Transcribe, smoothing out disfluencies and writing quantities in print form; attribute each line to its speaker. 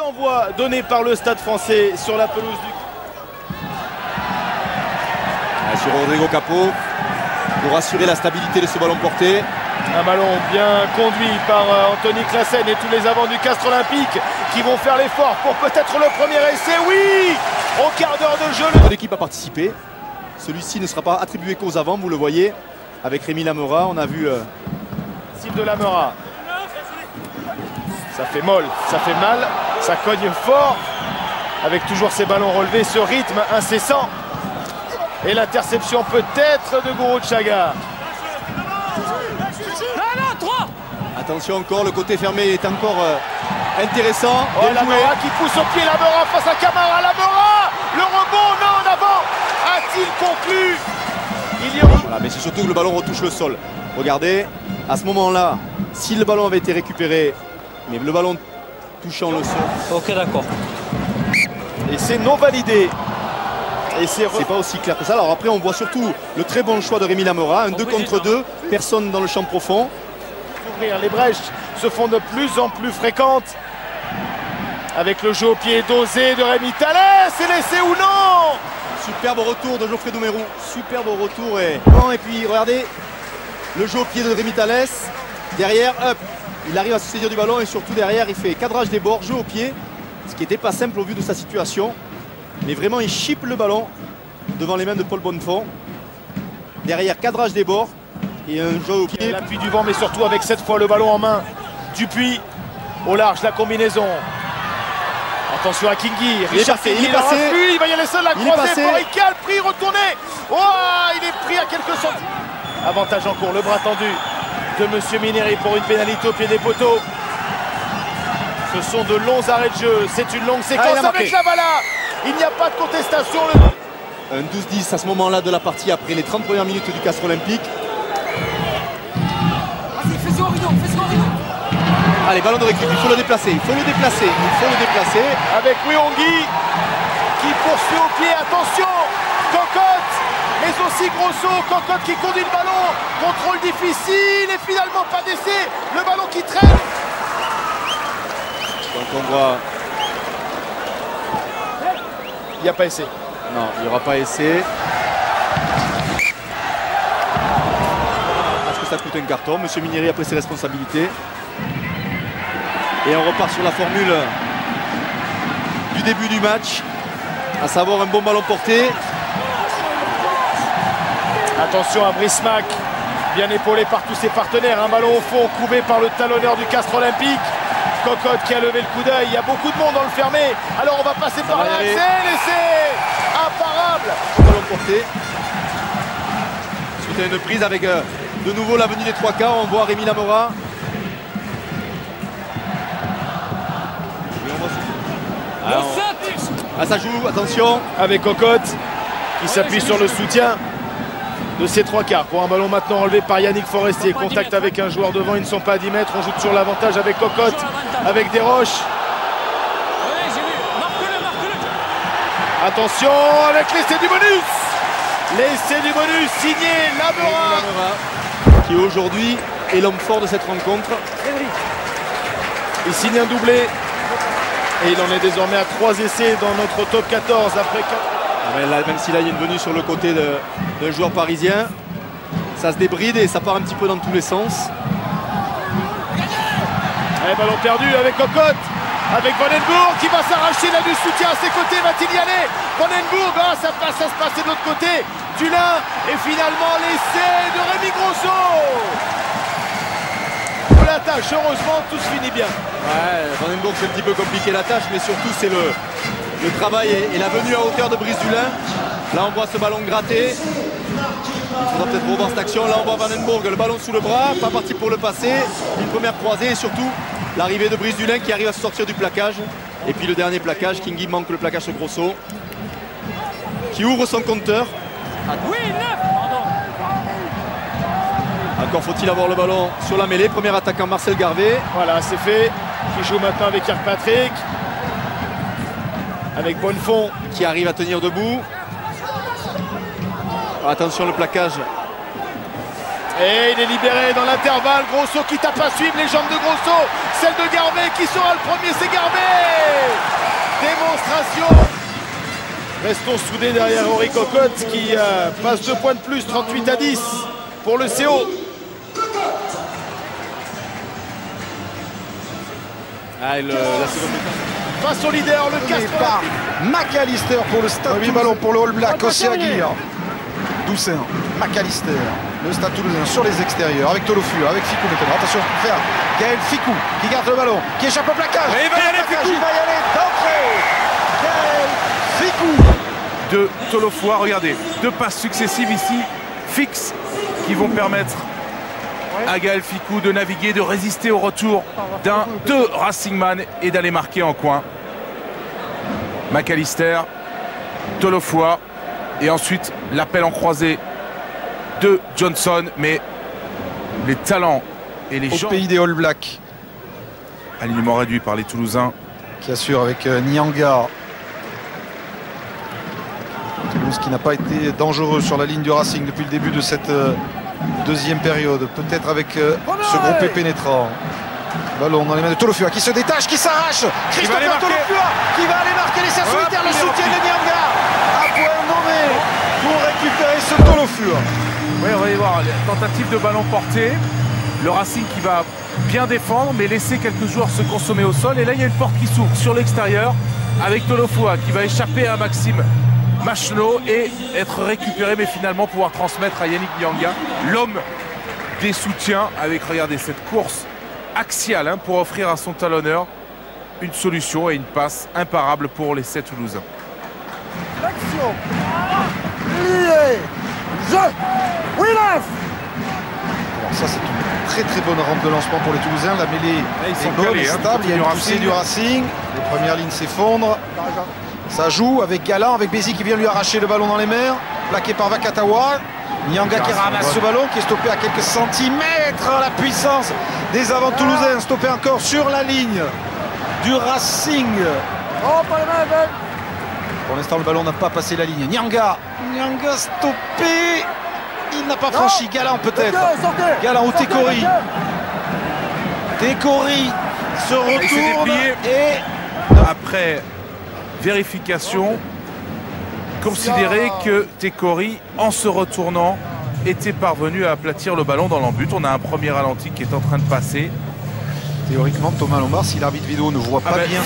Speaker 1: d'envoi donné par le Stade Français sur la pelouse du...
Speaker 2: Sur Rodrigo Capó pour assurer la stabilité de ce ballon porté.
Speaker 1: Un ballon bien conduit par Anthony Claassen et tous les avants du Castres Olympique qui vont faire l'effort pour peut-être le premier essai. Oui, au quart d'heure de jeu.
Speaker 2: L'équipe a participé. Celui-ci ne sera pas attribué qu'aux avants, vous le voyez. Avec Rémi Lamera, on a vu...
Speaker 1: Style de Lamera. Ça fait molle, ça fait mal, ça cogne fort. Avec toujours ces ballons relevés, ce rythme incessant. Et l'interception peut-être de Gourouchaga.
Speaker 2: Attention encore, le côté fermé est encore intéressant.
Speaker 1: Oh, Lamera qui pousse au pied, Lamera face à Camara, Lamera. Le rebond, non, en avant. A-t-il conclu? Il y aura...
Speaker 2: Voilà, mais c'est surtout que le ballon retouche le sol. Regardez, à ce moment-là, si le ballon avait été récupéré, mais le ballon touchant le sol...
Speaker 3: Ok, d'accord.
Speaker 1: Et c'est non validé. Et c'est
Speaker 2: pas aussi clair que ça. Alors après, on voit surtout le très bon choix de Rémi Lamera. Un 2 contre 2, personne dans le champ profond.
Speaker 1: Les brèches se font de plus en plus fréquentes. Avec le jeu au pied dosé de Rémi Thalès. C'est laissé ou non?
Speaker 2: Superbe retour de Geoffrey Doumerou. Superbe retour. Et puis regardez, le jeu au pied de Rémi Thalès. Derrière, hop, il arrive à se saisir du ballon. Et surtout derrière, il fait cadrage des bords, jeu au pied. Ce qui n'était pas simple au vu de sa situation. Mais vraiment, il chippe le ballon devant les mains de Paul Bonnefond. Derrière, cadrage des bords. Et un jeu au pied.
Speaker 1: L'appui du vent, mais surtout avec cette fois le ballon en main. Dupuis, au large, la combinaison. Attention à Kingi. Richard Kingi, il va y aller seul, la croisée. Forical, pris, retourné. Oh, il est pris à quelques centimètres. Avantage en cours, le bras tendu de Monsieur Mineri pour une pénalité au pied des poteaux. Ce sont de longs arrêts de jeu. C'est une longue séquence avec Lavala. Il n'y a pas de contestation.
Speaker 2: Un 12-10 à ce moment-là de la partie après les 30 premières minutes du Castres Olympique. Allez, ballon de récup, il faut le déplacer,
Speaker 1: Avec Wiongi qui poursuit au pied, attention, Cocotte, mais aussi Grosso, Cocotte qui conduit le ballon, contrôle difficile et finalement pas d'essai, le ballon qui traîne.
Speaker 2: Donc on voit...
Speaker 1: Il n'y a pas essai.
Speaker 2: Non, il n'y aura pas essai. Parce que ça coûte un carton, Monsieur Mineri a pris ses responsabilités. Et on repart sur la formule du début du match, à savoir un bon ballon porté.
Speaker 1: Attention à Brismac, bien épaulé par tous ses partenaires. Un ballon au fond, couvé par le talonneur du Castres Olympique. Cocotte qui a levé le coup d'œil. Il y a beaucoup de monde dans le fermé. Alors on va passer par là. C'est l'essai imparable.
Speaker 2: Ballon porté. Suite à une prise avec de nouveau l'avenue des trois quarts. On voit Rémi Lamera. Ça joue, attention.
Speaker 1: Avec Cocotte qui s'appuie sur le soutien de ces trois quarts. Pour un ballon maintenant relevé par Yannick Forestier. Contact avec un joueur devant, ils ne sont pas à 10 mètres. On joue sur l'avantage avec Cocotte, avec Desroches. Attention avec l'essai du bonus. L'essai du bonus signé Lamera.
Speaker 2: Qui aujourd'hui est l'homme fort de cette rencontre.
Speaker 1: Il signe un doublé. Et il en est désormais à 3 essais dans notre top 14 après 4.
Speaker 2: Là, même si là il y a une venue sur le côté d'un joueur parisien, ça se débride et ça part un petit peu dans tous les sens.
Speaker 1: Allez, ballon perdu avec Cocotte, avec Vandenbourg qui va s'arracher, il a du soutien à ses côtés, va-t-il y aller? Vandenbourg, ça passe à se passer de l'autre côté. Tulin et finalement l'essai de Rémi Grosso. La tâche, heureusement, tout se finit bien.
Speaker 2: Ouais, Vandenbourg c'est un petit peu compliqué la tâche, mais surtout c'est le travail et la venue à hauteur de Brice Dulin. Là on voit ce ballon gratter. Il faudra peut-être revoir cette action. Là on voit Vandenbourg, le ballon sous le bras, pas parti pour le passer. Une première croisée et surtout l'arrivée de Brice Dulin qui arrive à se sortir du plaquage. Et puis le dernier plaquage, Kingi manque le plaquage sur Grosso. Qui ouvre son compteur.
Speaker 3: Oui, 9.
Speaker 2: Encore faut-il avoir le ballon sur la mêlée. Premier attaquant Marcel Garvé.
Speaker 1: Voilà, c'est fait. Qui joue maintenant avec Kirkpatrick. Avec Bonnefond.
Speaker 2: Qui arrive à tenir debout. Attention le plaquage.
Speaker 1: Et il est libéré dans l'intervalle. Grosso qui tape à suivre les jambes de Grosso. Celle de Garvé. Qui sera le premier? C'est Garvé. célébration. Restons soudés derrière Henri Cocotte qui passe 2 points de plus, 38-10 pour le CO.
Speaker 2: La seconde mi-temps.
Speaker 1: Face au leader, le casse
Speaker 3: par McAllister pour le Stade Toulousain. Ballon pour le All Black, Ossiagir. Doussin, McAllister. Le Stade Toulousain sur les extérieurs avec Tolofua, avec Ficou maintenant. Attention, faire Gaël Ficou qui garde le ballon, qui échappe au plaquage.
Speaker 2: Et il va y aller, Ficou.
Speaker 3: Il va y aller d'entrée. Gaël Ficou.
Speaker 4: De Tolofua, regardez, 2 passes successives ici, fixes, qui vont permettre à Gaël Ficou de naviguer, de résister au retour de Racing Man et d'aller marquer en coin. McAllister, Tolofua et ensuite l'appel en croisé de Johnson, mais les talents et les gens...
Speaker 3: Au pays des All Blacks.
Speaker 4: Alignement réduit par les Toulousains.
Speaker 3: Qui assure avec Nyanga. Toulouse qui n'a pas été dangereux sur la ligne du Racing depuis le début de cette deuxième période. Peut-être avec ce groupé pénétrant. Ballon dans les mains de Tolofua qui se détache, qui s'arrache. Christopher Tolofua qui va aller marquer l'essai solitaire. Le soutien de Nyanga. À point nommé pour récupérer ce Tolofua.
Speaker 4: Oui, on va y voir la tentative de ballon porté. Le Racing qui va bien défendre, mais laisser quelques joueurs se consommer au sol. Et là, il y a une porte qui s'ouvre sur l'extérieur avec Tolofua qui va échapper à Maxime Machenot et être récupéré, mais finalement pouvoir transmettre à Yannick Nyanga, l'homme des soutiens, avec, regardez, cette course axiale pour offrir à son talonneur une solution et une passe imparable pour les 7 Toulousains.
Speaker 5: L'action. Lié. Jeu. Wilaf.
Speaker 3: Ça, c'est une très très bonne rampe de lancement pour les Toulousains. La mêlée est bonne, stable. Il y a une poussée du Racing. Les premières lignes s'effondrent. Ça joue avec Galan, avec Bézi qui vient lui arracher le ballon dans les mains. Plaqué par Vakatawa. Nyanga qui ramasse ce ballon, qui est stoppé à quelques centimètres. La puissance des avants toulousains, stoppé encore sur la ligne du Racing. Pour l'instant, le ballon n'a pas passé la ligne. Nyanga stoppé. Il n'a pas franchi. Galan peut-être. Galan ou Tekori. Tekori se retourne et
Speaker 4: après vérification, considérer que Tekori, en se retournant, était parvenu à aplatir le ballon dans l'embut. On a un premier ralenti qui est en train de passer.
Speaker 3: Théoriquement, Thomas Lombard, si l'arbitre vidéo ne voit pas bien